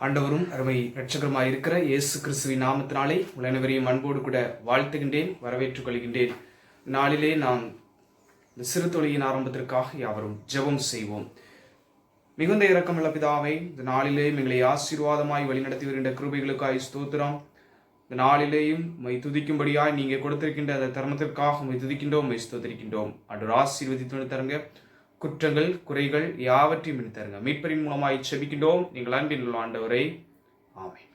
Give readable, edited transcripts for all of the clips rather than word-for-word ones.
ஆண்டவரும் அருமை இரட்சகருமாய் இருக்கிற இயேசு கிறிஸ்துவின் நாமத்தினாலே உங்கள் அனைவரையும் அன்போடு கூட வாழ்த்துகின்றேன், வரவேற்றுக் கொள்கின்றேன். நாளிலே நாம் இந்த சிறு தொழிலின் ஆரம்பத்திற்காக யாவரும் ஜெபம் செய்வோம். மிகுந்த இரக்கமுள்ள பிதாவே, இந்த நாளிலே எங்களை ஆசீர்வாதமாய் வழிநடத்தி வருகின்ற கிருபைகளுக்காய் ஸ்தோத்திரம். இந்த நாளிலேயும் உம்மை துதிக்கும்படியாய் நீங்கள் கொடுத்திருக்கின்ற அந்த தர்மத்திற்காக உம்மை துதிக்கின்றோம், உம்மை ஸ்தோத்திரிக்கின்றோம். அன்று ஆசீர்வதித்து தருங்க, குற்றங்கள் குறைகள் யாவற்றையும் தருங்க. மீட்பரின் மூலமாய் செபிக்கின்றோம் நீங்கள் அன்பின் ஆண்டவரே, ஆமென்.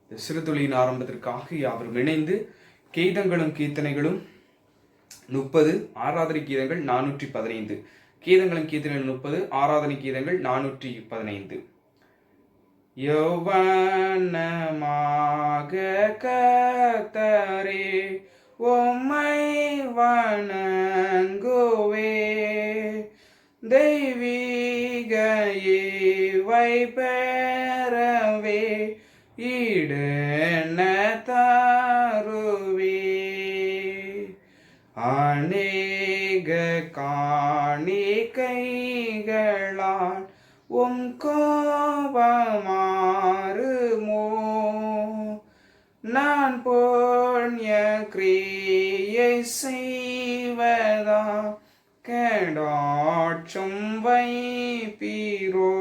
இந்த சிறு தொழிலின் ஆரம்பத்திற்காக யாவரும் இணைந்து கீதங்களும் கீர்த்தனைகளும் 30, ஆராதனை கீதங்கள் 415. கீதங்களும் கீர்த்தனைகள் 30, ஆராதனை கீதங்கள் 415. யௌவனமாக கர்த்தரே உம்மை வணங்குவே, தெய்வீக ஈவை பெறவே ஈடென தருவே. அநேக காணிக்கைகளால் உம் கோபமாறுமோ, நான் புண்ணிய கிரியை செய்வதா கேடாட்சும் வைப்பீரோ.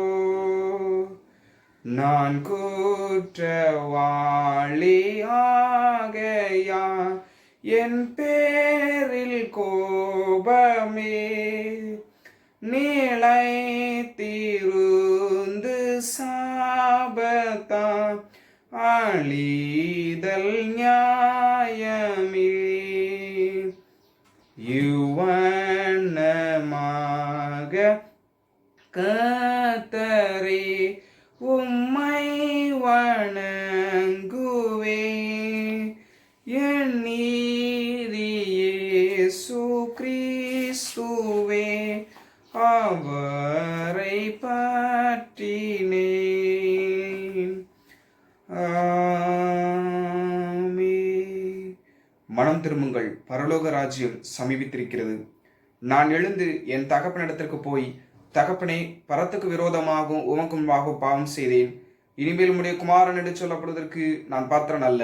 நான் குற்றவாளி ஆகையா என் பேரில் கோபமே நிலைத்திருந்து சாபத்தா அழிதல் நியாயமே. யுவனமாக கர்த்தரே உம்மை வணங்குவே, என் நீதி இயேசு கிறிஸ்துவே அவரை பற்றினேன். மனம் திரும்புங்கள், பரலோக ராஜ்யம் சமீபித்திருக்கிறது. நான் எழுந்து என் தகப்பனிடத்திற்கு போய், தகப்பனே, பரத்துக்கு விரோதமாகவும் உமக்கு முன்பாகவும் பாவம் செய்தேன், இனிமேல் உம்முடைய குமாரன் என்று சொல்லப்படுவதற்கு நான் பாத்திரன் அல்ல.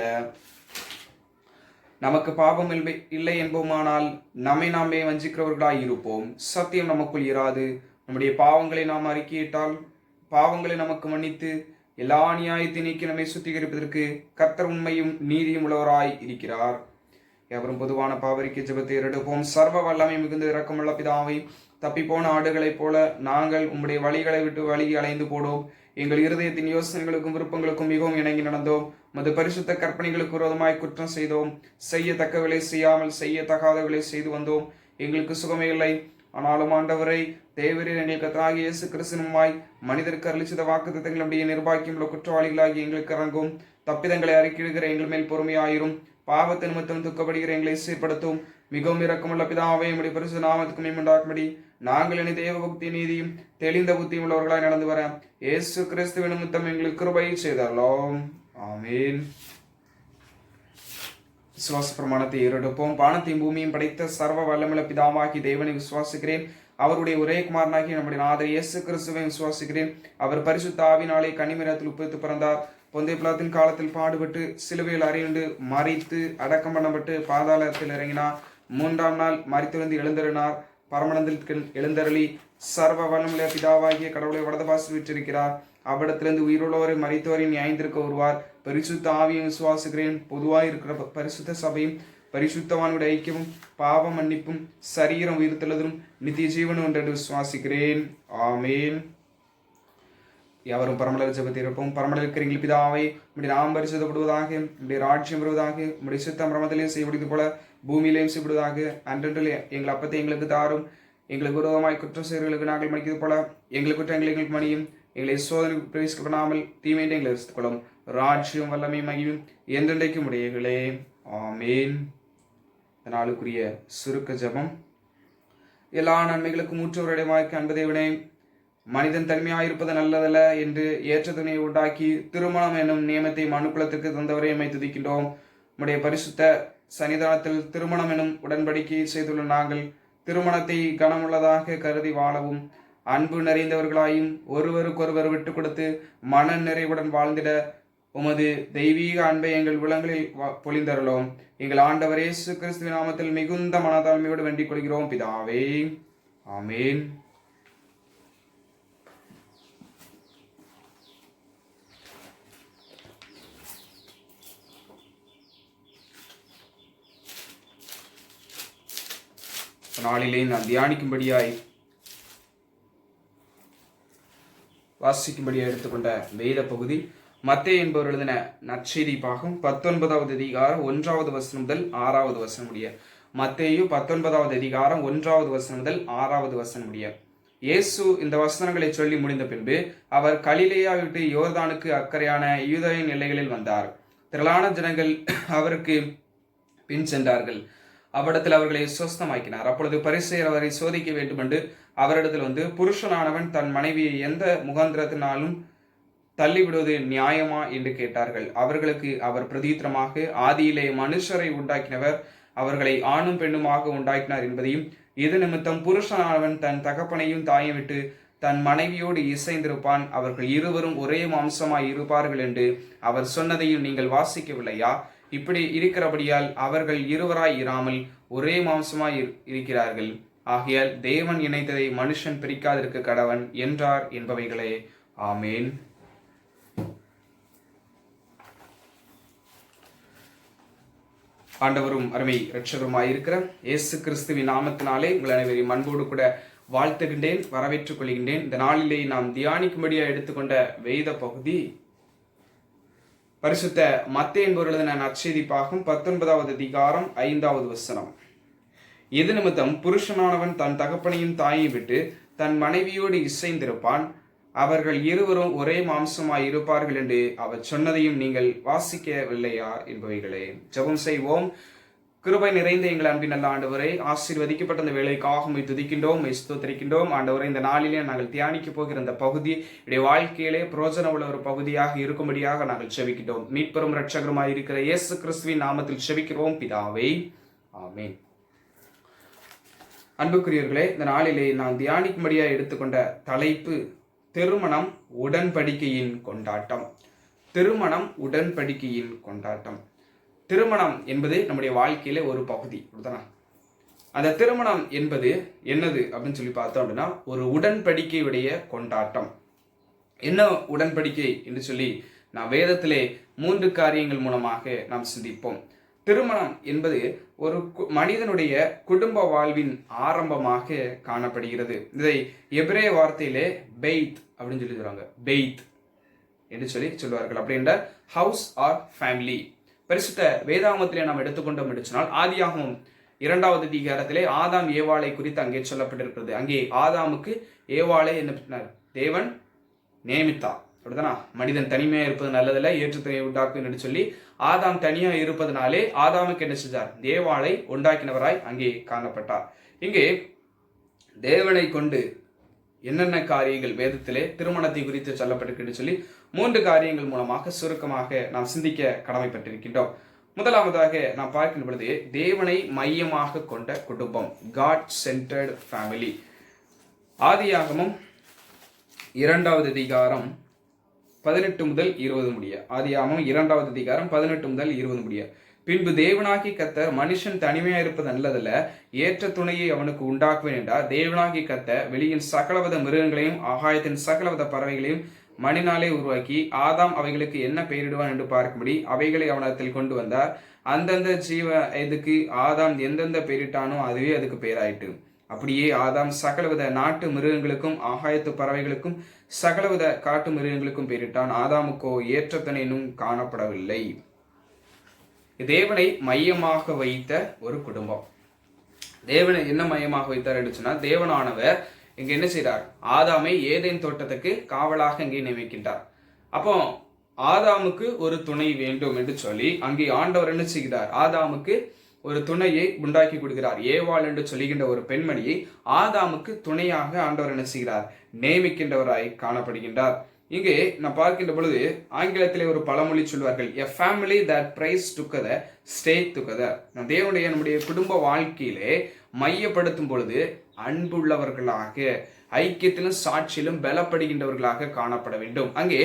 நமக்கு பாவம் இல்லை என்போமானால் நம்மை நாமே வஞ்சிக்கிறவர்களாய் இருப்போம். சத்தியம் நமக்குள் இராது. நம்முடைய பாவங்களை நாம் அறிக்கையிட்டால் பாவங்களை நமக்கு மன்னித்து எல்லா நியாயத்தை நீக்கி நம்மை சுத்திகரிப்பதற்கு கர்த்தர் உண்மையும் நீதியும் உள்ளவராய் இருக்கிறார். எவரும் பொதுவான பாவரிக்கை ஜெபத்தை எடுப்போம். சர்வ வல்லமை மிகுந்த இரக்கமுள்ள பிதாவை, தப்பிப்போன ஆடுகளைப் போல நாங்கள் உம்முடைய வழிகளை விட்டு வழியை அலைந்து போனோம். எங்கள் இருதயத்தின் யோசனைகளுக்கும் விருப்பங்களுக்கும் மிகவும் இணங்கி நடந்தோம். மது பரிசுத்த கற்பனைகளுக்கு விரோதமாய் குற்றம் செய்தோம். செய்யத்தக்கவளை செய்யாமல் செய்யத்தகாதவளை செய்து வந்தோம். எங்களுக்கு சுகமே இல்லை. ஆனாலும் ஆண்டவரை தேவரீர் எங்கள் கர்த்தராகிய இயேசு கிறிஸ்துவுமாய் மனிதருக்கு அருளிச்சத வாக்குத்தத்தங்களுடைய நிர்வாகியுள்ள குற்றவாளிகளாகி எங்களுக்கு இறங்கும். தப்பிதங்களை அறிக்கையிடுகிற எங்கள் மேல் பொறுமையாயிரும். பாவத்தை நிமித்தம் துக்கப்படுகிற எங்களை சீர்படுத்தும். மிகவும் இரக்கமுள்ள பிதாவே, உம்முடைய பரிசுத்த நாமத்துக்கு மேம்படாக்கும்படி நாங்கள் இனி தேவ பக்தி நீதியும் தெளிந்த புத்தியும் உள்ளவர்களாய் நடந்து வர இயேசு கிறிஸ்துவின் நிமித்தம் எங்களுக்கு கிருபை செய்தோம். ஆமீன். விசுவாச பிரமாணத்தை ஏறெடுப்போம். வானத்தையும் பூமியும் படைத்த சர்வ வல்லமுள்ள பிதாவாகி தேவனை விசுவாசிக்கிறேன். அவருடைய ஒரே குமாரனாகி நம்முடைய நாதர் இயேசு கிறிஸ்துவை விசுவாசிக்கிறேன். அவர் பரிசுத்த ஆவினாலே கன்னிமரியாத்தில் உட்பித்து பிறந்தார். பொந்தை பிலாத்தின் காலத்தில் பாடுபட்டு சிலுவையில் அறையுண்டு மறித்து அடக்கம் பண்ணப்பட்டு பாதாளத்தில் இறங்கினார். 3ஆம் நாள் மரித்தெழுந்து எழுந்தருளினார். பரமனந்தில் எழுந்தருளி சர்வ வல்லமுள்ள பிதாவாகிய கடவுளை வலதுபார்சில் வீற்றிருக்கிறார். அவ்விடத்திலிருந்து உயிருள்ளவரை மரித்தவரை நியாயத்திற்க வருவார். பரிசுத்த ஆவியை விசுவாசிக்கிறேன். பொதுவாக இருக்கிற பரிசுத்த சபையும் பரிசுத்தவானுடைய ஐக்கியமும் பாவ மன்னிப்பும் சரீரம் உயிர்த்தெழுதலும் நித்திய ஜீவனும் என்று விசுவாசிக்கிறேன். ஆமேன். யாவரும் பரமலர் ஜெபத்தை இருப்போம். பரமலர் இருக்கிற எங்கள் பிதாவை, உம்முடைய நாமம் பரிசுத்தப்படுவதாக, உம்முடைய ராஜ்யம் வருவதாக, உம்முடைய சித்தம் பரமத்திலேயும் செய்யப்படுவது போல பூமியிலேயும் செய்யப்படுவதாக. அன்றென்று எங்கள் அப்பத்தை எங்களுக்கு தாரும். எங்களுக்கு விரோதமாய் குற்றம் செய்வர்களுக்கு நாங்கள் மன்னிக்கிறது போல எங்கள் குற்றங்களை எங்களுக்கு மன்னியும். எங்களை சோதனைக்கு பிரவேசிக்க பண்ணாமல் தீமையை எங்களை எடுத்துக்கொள்ளும். ராஜ்யம் வல்லமை மகிழும் என்றென்றைக்கும் உடையகளே. ஆமேன். நாளுக்குரிய சுருக்க ஜெபம். எல்லா நன்மைகளுக்கும் ஊற்றுவருடைய வாழ்க்கை அன்பதேவனே, மனிதன் தனிமையாயிருப்பது நல்லதல்ல என்று ஏற்ற துணையை உண்டாக்கி திருமணம் என்னும் நியமத்தை மனுக்குலத்திற்கு தந்தவரை எம்மை துதிக்கின்றோம். உம்முடைய பரிசுத்த சன்னிதானத்தில் திருமணம் எனும் உடன்படிக்கை செய்துள்ள நாங்கள் திருமணத்தை கனமுள்ளதாக கருதி வாழவும் அன்பு நிறைந்தவர்களாயும் ஒருவருக்கொருவர் விட்டு கொடுத்து மன நிறைவுடன் வாழ்ந்திட உமது தெய்வீக அன்பை எங்கள் உளங்களில் பொழிந்தருளோம். எங்கள் ஆண்டவர் இயேசு கிறிஸ்துவின் நாமத்தில் மிகுந்த மனத்தாழ்மையோடு வேண்டிக் கொள்கிறோம் பிதாவே. ஆமேன். நாளிலே நான் தியானிக்கும்படியாய் வாசிக்கும்படியாய் எடுத்துக்கொண்ட வேத பகுதி மத்தேயு என்பவர் எழுதின நற்செய்தி பாகம் 19வது அதிகாரம் 1வது வசனம் முதல் 6வது வசனம் முடிய. மத்தேயு 19வது அதிகாரம் 1வது வசனம் முதல் 6வது வசனம் முடிய. இயேசு இந்த வசனங்களை சொல்லி முடிந்த பின்பு அவர் கலிலேயா விட்டு யோர்தானுக்கு அக்கறையான யூதேயின் எல்லைகளில் வந்தார். திரளான ஜனங்கள் அவருக்கு பின் சென்றார்கள். அவ்விடத்தில் அவர்களை சுஸ்தமாக்கினார். அப்பொழுது பரிசேயர் அவரை சோதிக்க வேண்டும் என்று அவரிடத்தில் வந்து, புருஷனானவன் தன் மனைவியை எந்த முகாந்திரத்தினாலும் தள்ளிவிடுவது நியாயமா என்று கேட்டார்கள். அவர்களுக்கு அவர் பிரதித்திரமாக, ஆதியிலே மனுஷரை உண்டாக்கினவர் அவர்களை ஆணும் பெண்ணுமாக உண்டாக்கினார் என்பதையும், இது நிமித்தம் புருஷனானவன் தன் தகப்பனையும் தாயை விட்டு தன் மனைவியோடு இசைந்திருப்பான், அவர்கள் இருவரும் ஒரே மாம்சமாய் இருப்பார்கள் என்று அவர் சொன்னதையும் நீங்கள் வாசிக்கவில்லையா? இப்படி இருக்கிறபடியால் அவர்கள் இருவராய் இராமல் ஒரே மாம்சமாய் இருக்கிறார்கள். ஆகையால் தேவன் இணைத்ததை மனுஷன் பிரிக்காதிருக்க கடவன் என்றார் என்பவைகளே. ஆமேன். ஆண்டவரும் அருமை இரட்சகருமாய் இருக்கிற இயேசு கிறிஸ்துவின் நாமத்தினாலே உங்கள் அனைவரையும் அன்போடு கூட வாழ்த்துகின்றேன், வரவேற்றுக் கொள்கின்றேன். இந்த நாளிலே நாம் தியானிக்கும்படியாக எடுத்துக்கொண்ட வேத பகுதி பரிசுத்த மத்தேயு என்பவர் எழுதின நற்செய்தி பாகம் 19வது அதிகாரம் 5வது வசனம். இது நிமித்தம் புருஷனானவன் தன் தகப்பனையும் தாயை விட்டு தன் மனைவியோடு இசைந்திருப்பான், அவர்கள் இருவரும் ஒரே மாம்சமாய் இருப்பார்கள் என்று அவர் சொன்னதையும் நீங்கள் வாசிக்கவில்லையா என்பவைகளே. ஜெபம் செய்வோம். கிருபை நிறைந்த எங்கள் அன்பின் நல்ல ஆண்டவரை, ஆசீர்வதிக்கப்பட்ட இந்த வேலைக்காக துதிக்கின்றோம், ஸ்தோத்திரிக்கின்றோம். ஆண்டவரை, இந்த நாளிலே நாங்கள் தியானிக்க போகிற இந்த பகுதி இடைய வாழ்க்கையிலே பிரோஜனம் உள்ள ஒரு பகுதியாக இருக்கும்படியாக நாங்கள் செபிக்கின்றோம். மீட்பெரும் இரட்சகருமாய் இருக்கிற இயேசு கிறிஸ்துவின் நாமத்தில் செபிக்கிறோம் பிதாவே. ஆமேன். அன்புக்குரியவர்களே, இந்த நாளிலே நான் தியானிக்கும்படியாக எடுத்துக்கொண்ட தலைப்பு திருமணம் உடன்படிக்கையின் கொண்டாட்டம். திருமணம் உடன்படிக்கையின் கொண்டாட்டம். திருமணம் என்பது நம்முடைய வாழ்க்கையில ஒரு பகுதி. அந்த திருமணம் என்பது என்னது அப்படின்னு சொல்லி பார்த்தோம் அப்படின்னா, ஒரு உடன்படிக்கையுடைய கொண்டாட்டம். என்ன உடன்படிக்கை என்று சொல்லி நாம் வேதத்திலே 3 காரியங்கள் மூலமாக நாம் சிந்திப்போம். திருமணம் என்பது ஒரு மனிதனுடைய குடும்ப வாழ்வின் ஆரம்பமாக காணப்படுகிறது. இதை எபிரேய வார்த்தையிலே பெய்த் அப்படின்னு சொல்லி சொல்றாங்க. பெய்த் என்று சொல்லி சொல்வார்கள். அப்படின்ற ஹவுஸ் ஆர் ஃபேமிலி. பரிசுத்த வேதாகமத்திலே நாம் எடுத்துக்கொண்டோம் என்று சொன்னால், ஆதியாகமம் 2வது அதிகாரத்திலே ஆதாம் ஏவாளை குறித்து அங்கே சொல்லப்பட்டிருக்கிறது. அங்கே ஆதாமுக்கு ஏவாளை என்ன தேவன் நியமித்தார். அப்படிதானா? மனிதன் தனிமையா இருப்பது நல்லதில்லை, ஏற்று துணையை உண்டாக்கும் என்று சொல்லி ஆதாம் தனியா இருப்பதனாலே ஆதாமுக்கு என்ன செஞ்சார்? ஏவாளை உண்டாக்கினவராய் அங்கே காணப்பட்டார். இங்கே தேவனை கொண்டு என்னென்ன காரியங்கள் வேதத்திலே திருமணத்தை குறித்து சொல்லப்பட்டிருக்கு சொல்லி 3 காரியங்கள் மூலமாக சுருக்கமாக நாம் சிந்திக்க கடமைப்பட்டிருக்கின்றோம். முதலாவதாக நாம் பார்க்கின்ற பொழுது, தேவனை மையமாக கொண்ட குடும்பம், காட் சென்டர்ட் ஃபேமிலி. ஆதியாகமம் 2வது அதிகாரம் 18 முதல் 20 முடிய. ஆதியாகமம் 2வது அதிகாரம் 18 முதல் 20 முடிய. பின்பு தேவனாகி கர்த்தர், மனுஷன் தனிமையா இருப்பது நல்லதல்ல, ஏற்ற துணையை அவனுக்கு உண்டாக்குவேன் என்றார். தேவனாகி கர்த்தர் வெளியின் சகலவித மிருகங்களையும் ஆகாயத்தின் சகலவித பறவைகளையும் மணினாலே உருவாக்கி, ஆதாம் அவைகளுக்கு என்ன பெயரிடுவான் என்று பார்க்கும்படி அவைகளை அவனிடத்தில் கொண்டு வந்தார். அந்தந்த ஜீவ இதுக்கு ஆதாம் எந்தெந்த பெயரிட்டானோ அதுவே அதுக்கு பெயராயிட்டு. அப்படியே ஆதாம் சகலவித நாட்டு மிருகங்களுக்கும் ஆகாயத்து பறவைகளுக்கும் சகலவித காட்டு மிருகங்களுக்கும் பெயரிட்டான். ஆதாமுக்கோ ஏற்ற துணையும் காணப்படவில்லை. தேவனை மையமாக வைத்த ஒரு குடும்பம். தேவனை என்ன மையமாக வைத்தார் என்று சொன்னால், தேவனானவர் இங்க என்ன செய்றார்? ஆதாமை ஏதேன் தோட்டத்துக்கு காவலாக இங்கே நியமிக்கின்றார். அப்போ ஆதாமுக்கு ஒரு துணை வேண்டும் என்று சொல்லி அங்கே ஆண்டவர் என்ன செய்கிறார்? ஆதாமுக்கு ஒரு துணையை உண்டாக்கி கொடுக்கிறார். ஏவாள் என்று சொல்லுகின்ற ஒரு பெண்மணியை ஆதாமுக்கு துணையாக ஆண்டவர் என்ன செய்கிறார்? நியமிக்கின்றவராய் காணப்படுகின்றார். இங்கே நான் பார்க்கின்ற பொழுது ஆங்கிலத்திலே ஒரு பழமொழி சொல்வார்கள், a family that prays together stay together. தேவனுடைய நம்முடைய குடும்ப வாழ்க்கையிலே மையப்படுத்தும் பொழுது அன்புள்ளவர்களாக, ஐக்கியத்திலும் சாட்சியிலும் பலப்படுகின்றவர்களாக காணப்பட வேண்டும். அங்கே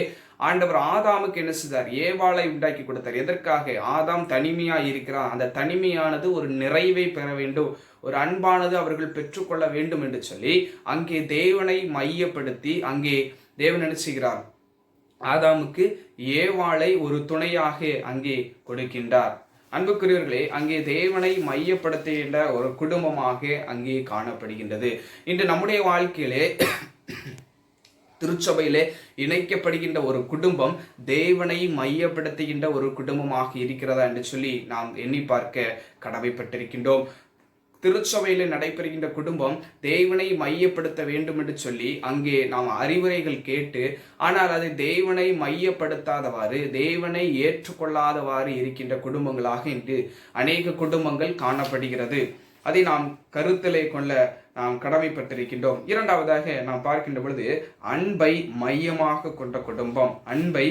ஆண்டவர் ஆதாமுக்கு என்ன செய்தார்? ஏவாளை உண்டாக்கி கொடுத்தார். எதற்காக? ஆதாம் தனிமையா இருக்கிறான், அந்த தனிமையானது ஒரு நிறைவை பெற வேண்டும், ஒரு அன்பானது அவர்கள் பெற்றுக்கொள்ள வேண்டும் என்று சொல்லி அங்கே தேவனை மையப்படுத்தி அங்கே தேவன் என்ன செய்கிறார்? ஆதாமுக்கு ஏவாளை ஒரு துணையாக அங்கே கொடுக்கின்றார். அன்புக்குரியவர்களே, அங்கே தேவனை மையப்படுத்துகின்ற ஒரு குடும்பமாக அங்கே காணப்படுகின்றது. இன்று நம்முடைய வாழ்க்கையிலே திருச்சபையிலே இணைக்கப்படுகின்ற ஒரு குடும்பம் தேவனை மையப்படுத்துகின்ற ஒரு குடும்பமாக இருக்கிறதா என்று சொல்லி நாம் எண்ணி பார்க்க கடமைப்பட்டிருக்கின்றோம். திருச்சபையில் நடைபெறுகின்ற குடும்பம் தேவனை மையப்படுத்த வேண்டும் என்று சொல்லி அங்கே நாம் அறிவுரைகள் கேட்டு, ஆனால் அது தேவனை மையப்படுத்தாதவாறு, தேவனை ஏற்றுக்கொள்ளாதவாறு இருக்கின்ற குடும்பங்களாக இன்று அநேக குடும்பங்கள் காணப்படுகிறது. அதை நாம் கருத்திலே கொள்ள நாம் கடமைப்பட்டிருக்கின்றோம். இரண்டாவதாக நாம் பார்க்கின்ற பொழுது அன்பை மையமாக கொண்ட குடும்பம், அன்பை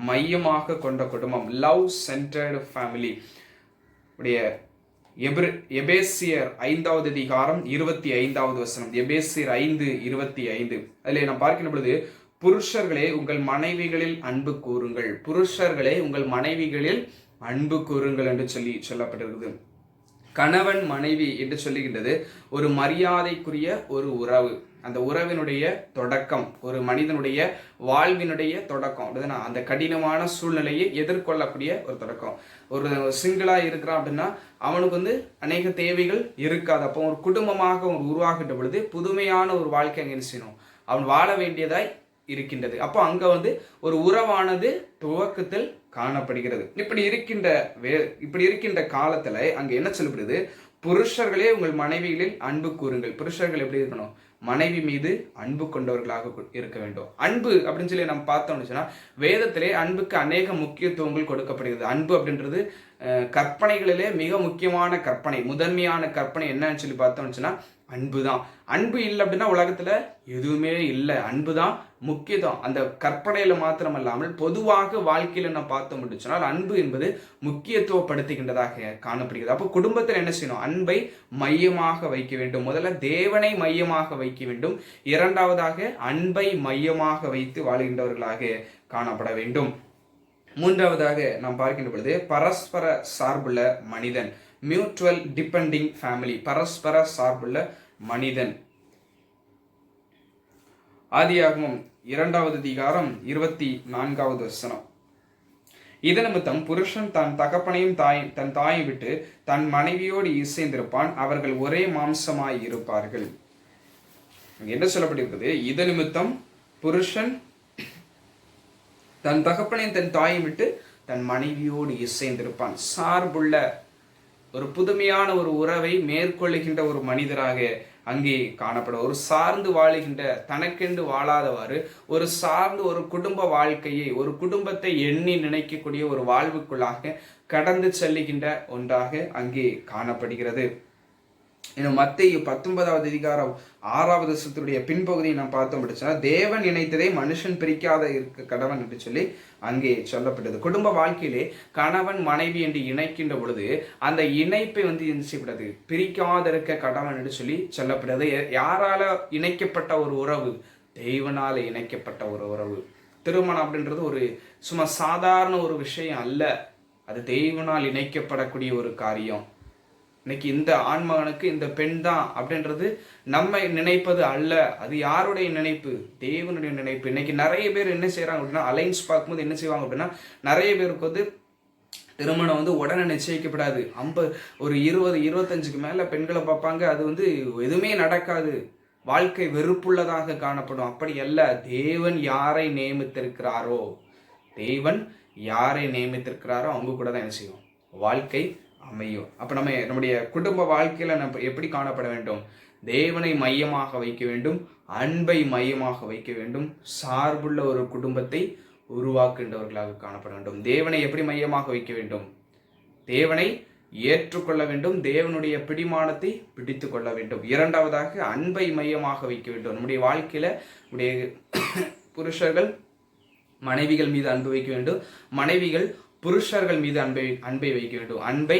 மையமாக கொண்ட குடும்பம், லவ் சென்டர்டு ஃபேமிலி. உடைய எபேசியர் 5வது அதிகாரம் 25வது வசனம், எபேசியர் 5:25. அதில் நாம் பார்க்கின்ற பொழுது, புருஷர்களே உங்கள் மனைவிகளில் அன்பு கூறுங்கள், புருஷர்களே உங்கள் மனைவிகளில் அன்பு கூறுங்கள் என்று சொல்லப்பட்டிருக்குது. கணவன் மனைவி என்று சொல்லுகின்றது ஒரு மரியாதைக்குரிய ஒரு உறவு. அந்த உறவினுடைய தொடக்கம், ஒரு மனிதனுடைய வாழ்வினுடைய தொடக்கம் அப்படின்னா அந்த கடினமான சூழ்நிலையை எதிர்கொள்ளக்கூடிய ஒரு தொடக்கம். ஒரு சிங்கிளா இருக்கிறான் அப்படின்னா அவனுக்கு அநேக தேவைகள் இருக்காது. அப்போ ஒரு குடும்பமாக உருவாகின்ற பொழுது புதுமையான ஒரு வாழ்க்கை அங்கே என்ன செய்யணும், அவன் வாழ வேண்டியதாய் இருக்கின்றது. அப்போ அங்க ஒரு உறவானது துவக்கத்தில் காணப்படுகிறது. இப்படி இருக்கின்ற காலத்துல அங்க என்ன சொல்லப்படுது? புருஷர்களே உங்கள் மனைவிகளில் அன்பு கூறுங்கள். புருஷர்கள் எப்படி இருக்கணும்? மனைவி மீது அன்பு கொண்டவர்களாக இருக்க வேண்டும். அன்பு அப்படின்னு சொல்லி நம்ம பார்த்தோம்னு சொன்னா வேதத்திலே அன்புக்கு அநேக முக்கியத்துவங்கள் கொடுக்கப்படுகிறது. அன்பு அப்படின்றது கற்பனைகளிலே மிக முக்கியமான கற்பனை, முதன்மையான கற்பனை என்னன்னு சொல்லி பார்த்தோம்னு சொன்னா அன்பு தான். அன்பு இல்லை அப்படின்னா உலகத்துல எதுவுமே இல்லை. அன்பு தான் முக்கியத்துவம். அந்த கற்பனையில மாத்திரம் அல்லாமல் பொதுவாக வாழ்க்கையில நான் பார்த்தோம் அப்படின்னு சொன்னால் அன்பு என்பது முக்கியத்துவப்படுத்துகின்றதாக காணப்படுகிறது. அப்போ குடும்பத்தில் என்ன செய்யணும்? அன்பை மையமாக வைக்க வேண்டும். முதல்ல தேவனை மையமாக வைக்க வேண்டும். இரண்டாவதாக அன்பை மையமாக வைத்து வாழ்கின்றவர்களாக காணப்பட வேண்டும். மூன்றாவதாக நாம் பார்க்கின்ற பொழுது பரஸ்பர சார்புள்ள மனிதன், மியூச்சுவல் டிபெண்டிங் ஃபேமிலி, பரஸ்பர சார்புள்ள மனிதன். ஆதியாகமம் 2வது அதிகாரம் 24வது வசனம். இது நிமித்தம் புருஷன் தன் தகப்பனையும் தன் தாயை விட்டு தன் மனைவியோடு இசைந்திருப்பான், அவர்கள் ஒரே மாம்சமாய் இருப்பார்கள். என்ன சொல்லப்பட்டிருக்கிறது? இது நிமித்தம் புருஷன் தன் தகப்பனையும் தன் தாயை விட்டு தன் மனைவியோடு இசைந்திருப்பான். சார்புள்ள ஒரு புதுமையான ஒரு உறவை மேற்கொள்ளுகின்ற ஒரு மனிதராக அங்கே காணப்படும். ஒரு சார்ந்து வாழுகின்ற, தனக்கென்று வாழாதவாறு ஒரு சார்ந்து ஒரு குடும்ப வாழ்க்கையை, ஒரு குடும்பத்தை எண்ணி நினைக்கக்கூடிய ஒரு வாழ்வுக்குள்ளாக கடந்து செல்லுகின்ற ஒன்றாக அங்கே காணப்படுகிறது. இன்னும் மத்தேயு 19வது அதிகாரம் 6வது வசனத்துடைய பின்பகுதியை நாம் பார்த்தோம் அப்படின்னா தேவன் இணைத்ததை மனுஷன் பிரிக்காத இருக்க கடவன் என்று சொல்லி அங்கே சொல்லப்பட்டது. குடும்ப வாழ்க்கையிலே கணவன் மனைவி என்று இணைக்கின்ற பொழுது அந்த இணைப்பை என்ன செய்யப்பட்டது? பிரிக்காத இருக்க கடவன் என்று சொல்லி சொல்லப்படுது. யாரால இணைக்கப்பட்ட ஒரு உறவு? தெய்வனால இணைக்கப்பட்ட ஒரு உறவு. திருமணம் அப்படின்றது ஒரு சும்மா சாதாரண ஒரு விஷயம் அல்ல, அது தெய்வனால் இணைக்கப்படக்கூடிய ஒரு காரியம். இன்னைக்கு இந்த ஆண்மகனுக்கு இந்த பெண் தான் அப்படின்றது நம்ம நினைப்பது அல்ல, அது யாருடைய நினைப்பு? தேவனுடைய நினைப்பு. இன்னைக்கு நிறைய பேர் என்ன செய்யறாங்க அப்படின்னா அலைன்ஸ் பார்க்கும்போது என்ன செய்வாங்க அப்படின்னா நிறைய பேருக்கு திருமணம் உடனே நிச்சயிக்கப்படாது. ஒரு 20-25க்கு மேல பெண்களை பார்ப்பாங்க, அது எதுவுமே நடக்காது, வாழ்க்கை வெறுப்புள்ளதாக காணப்படும். அப்படி அல்ல. தேவன் யாரை நியமித்திருக்கிறாரோ அவங்க கூட தான் என்ன செய்யும்? வாழ்க்கை அமையும். அப்ப நம்முடைய குடும்ப வாழ்க்கையில நம்ம எப்படி காணப்பட வேண்டும்? தேவனை மையமாக வைக்க வேண்டும், அன்பை மையமாக வைக்க வேண்டும், சார்புள்ள ஒரு குடும்பத்தை உருவாக்குகின்றவர்களாக காணப்பட வேண்டும். தேவனை எப்படி மையமாக வைக்க வேண்டும்? தேவனை ஏற்றுக்கொள்ள வேண்டும், தேவனுடைய பிடிமானத்தை பிடித்து கொள்ள வேண்டும். இரண்டாவதாக அன்பை மையமாக வைக்க வேண்டும். நம்முடைய வாழ்க்கையில நம்முடைய புருஷர்கள் மனைவிகள் மீது அன்பு வைக்க வேண்டும், மனைவிகள் புருஷர்கள் மீது அன்பை வைக்க வேண்டும். அன்பை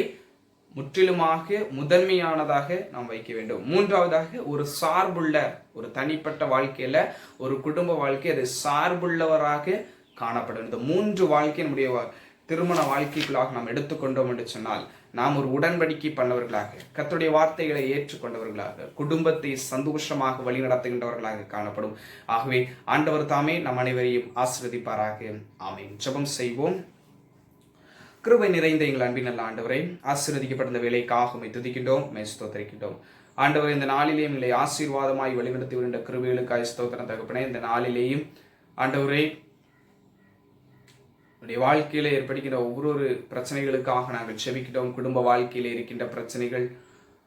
முற்றிலுமாக முதன்மையானதாக நாம் வைக்க வேண்டும். மூன்றாவதாக ஒரு சார்புள்ள, ஒரு தனிப்பட்ட வாழ்க்கையில ஒரு குடும்ப வாழ்க்கை அது சார்புள்ளவராக காணப்படும். இந்த 3 வாழ்க்கை நம்முடைய திருமண வாழ்க்கைகளாக நாம் எடுத்துக்கொண்டோம் என்று சொன்னால் நாம் ஒரு உடன்படிக்கை பண்ணவர்களாக, கர்த்தருடைய வார்த்தைகளை ஏற்றுக்கொண்டவர்களாக, குடும்பத்தை சந்தோஷமாக வழிநடத்துகின்றவர்களாக காணப்படும். ஆகவே ஆண்டவர் தாமே நம் அனைவரையும் ஆசீர்வதிப்பாராக. ஆமென். ஜெபம் செய்வோம். கிருபை நிறைந்த எங்கள் அன்பின் நல்ல ஆண்டவரை, ஆசீர்வதிக்கப்பட்ட வேலைக்காக உம்மை துதிக்கின்றோம், உம்மை ஸ்தோத்திரிக்கின்றோம். ஆண்டவர், இந்த நாளிலேயும் எங்களை ஆசீர்வாதமாய் வழிநடத்தி வருகின்ற கிருபைகளுக்காய் ஸ்தோத்திரம் தகப்பனே. இந்த நாளிலேயும் ஆண்டவரே, உடைய வாழ்க்கையில ஏற்படுகின்ற ஒவ்வொரு பிரச்சனைகளுக்காக நாங்கள் செபிக்கிட்டோம். குடும்ப வாழ்க்கையில இருக்கின்ற பிரச்சனைகள்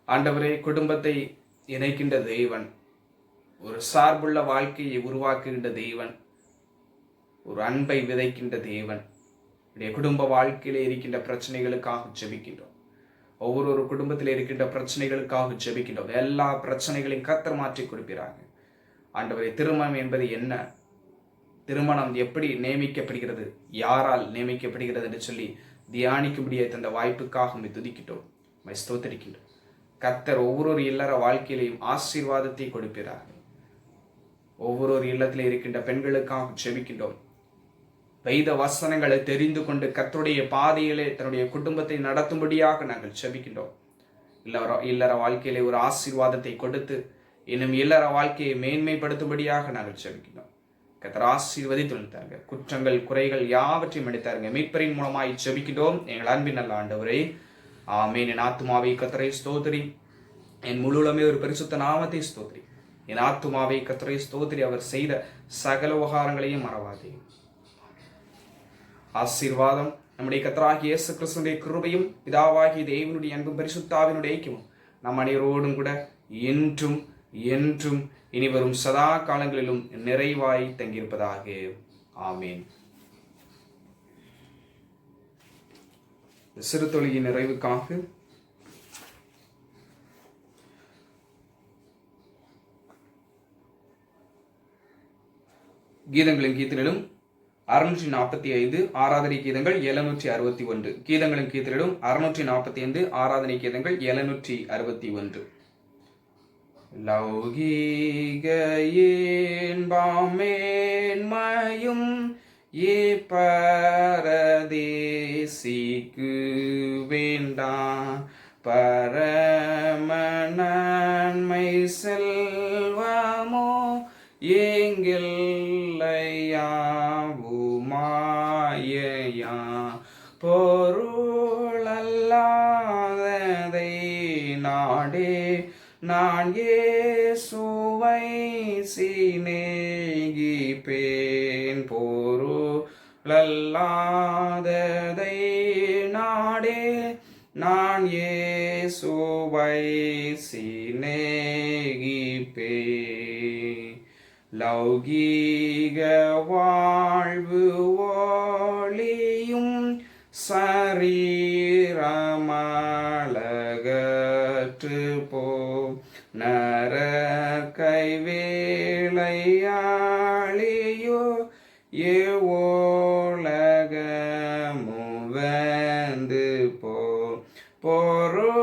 ஆண்டவரே, குடும்பத்தை இணைக்கின்ற தெய்வன், ஒரு சார்புள்ள வாழ்க்கையை உருவாக்குகின்ற தெய்வன், ஒரு அன்பை விதைக்கின்ற தேவன். உடைய குடும்ப வாழ்க்கையில இருக்கின்ற பிரச்சனைகளுக்காக ஜெபிக்கின்றோம். ஒவ்வொரு குடும்பத்தில் இருக்கின்ற பிரச்சனைகளுக்காக ஜெபிக்கின்றோம். எல்லா பிரச்சனைகளையும் கர்த்தர் மாற்றி கொடுக்கிறாங்க. ஆண்டவரே, திருமணம் என்பது என்ன, திருமணம் எப்படி நியமிக்கப்படுகிறது, யாரால் நியமிக்கப்படுகிறது என்று சொல்லி தியானிக்கும்படியே தந்த வாய்ப்புக்காக உம்மை துதிக்கிட்டோம், உம்மை ஸ்தோத்திரிக்கின்றோம். கர்த்தர் ஒவ்வொரு இல்லற வாழ்க்கையிலையும் ஆசீர்வாதத்தை கொடுக்கிறார்கள். ஒவ்வொரு இல்லத்தில் இருக்கின்ற பெண்களுக்காக ஜெபிக்கின்றோம். வேத வசனங்களை தெரிந்து கொண்டு கர்த்தருடைய பாதையிலே தன்னுடைய குடும்பத்தை நடத்தும்படியாக நாங்கள் ஜெபிக்கின்றோம். இல்லற வாழ்க்கையிலே ஒரு ஆசீர்வாதத்தை கொடுத்து இன்னும் இல்லற வாழ்க்கையை மேன்மைப்படுத்தும்படியாக நாங்கள் ஜெபிக்கின்றோம். கர்த்தர் ஆசீர்வதித்தாங்க. குற்றங்கள் குறைகள் யாவற்றையும் எடுத்தாருங்க. மீட்பரின் மூலமாய் ஜெபிக்கின்றோம் எங்கள் அன்பின் நல்ல ஆண்டவரே. ஆமென். என் ஆத்துமாவை கர்த்தரை ஸ்தோத்திரி, என் முழுவதுமே ஒரு பரிசுத்த நாமத்தை ஸ்தோத்திரி. என் ஆத்துமாவை கர்த்தரை ஸ்தோத்திரி, அவர் செய்த சகல உபகாரங்களையும் மறவாதே. ஆசீர்வாதம் நம்முடைய கர்த்தராகிய இயேசு கிறிஸ்துவினுடைய கிருபையும் பிதாவாகிய தேவனுடைய அன்பும் பரிசுத்தாவினுடைய ஐக்கியமும் நம் அனைவரோடும் கூட என்றும் என்றும் இனி வரும் சதா காலங்களிலும் நிறைவாய் தங்கியிருப்பதாக. ஆமீன். சிறு தொழுகையின் நிறைவுக்காக கீதங்களின் கீர்த்தனிலும் 645 ஆராதனை கீதங்கள் 761. கீதங்களின் கீர்த்தனிலும் 645 ஆராதனை கீதங்கள் 761. லௌகீக இன்பமேன்மையும் இப்பரதேசிக்கு வேண்டாம், பரம நன்மை செல்வமோ எங்கில்லையாவுமாயா, பொருளல்லாததை நாடே நான் இயேசுவை சிநேகிப்பேன், பொருளல்லாததை நாடே நான் இயேசுவை சிநேகிப்பேன். லௌகீக வாழ்வு ஒளியும் சரீரமழகற்று போ, நரகை வேளையாளியோ ஏவோலகமுவந்து போ, பொருளல்லாததை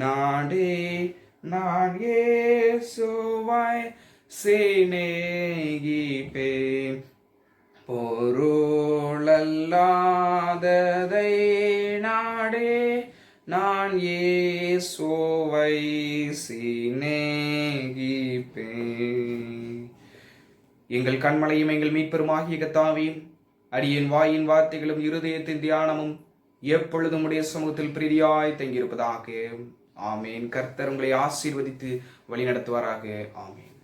நாடே நான் இயேசுவை சிநேகிப்பேன், பொருளல்லாததை நாடே நான் இயேசுவை சிநேகிப்பேன். எங்கள் கண்மலையும் எங்கள் மீட்பெருமாகிய கர்த்தாவே, அடியேன் வாயின் வார்த்தைகளும் இருதயத்தின் தியானமும் எப்பொழுதும் உடைய சமூகத்தில் பிரீதியாய் தங்கியிருப்பதாக. ஆமேன். கர்த்தர் உங்களை ஆசீர்வதித்து வழி நடத்துவாராக. ஆமேன்.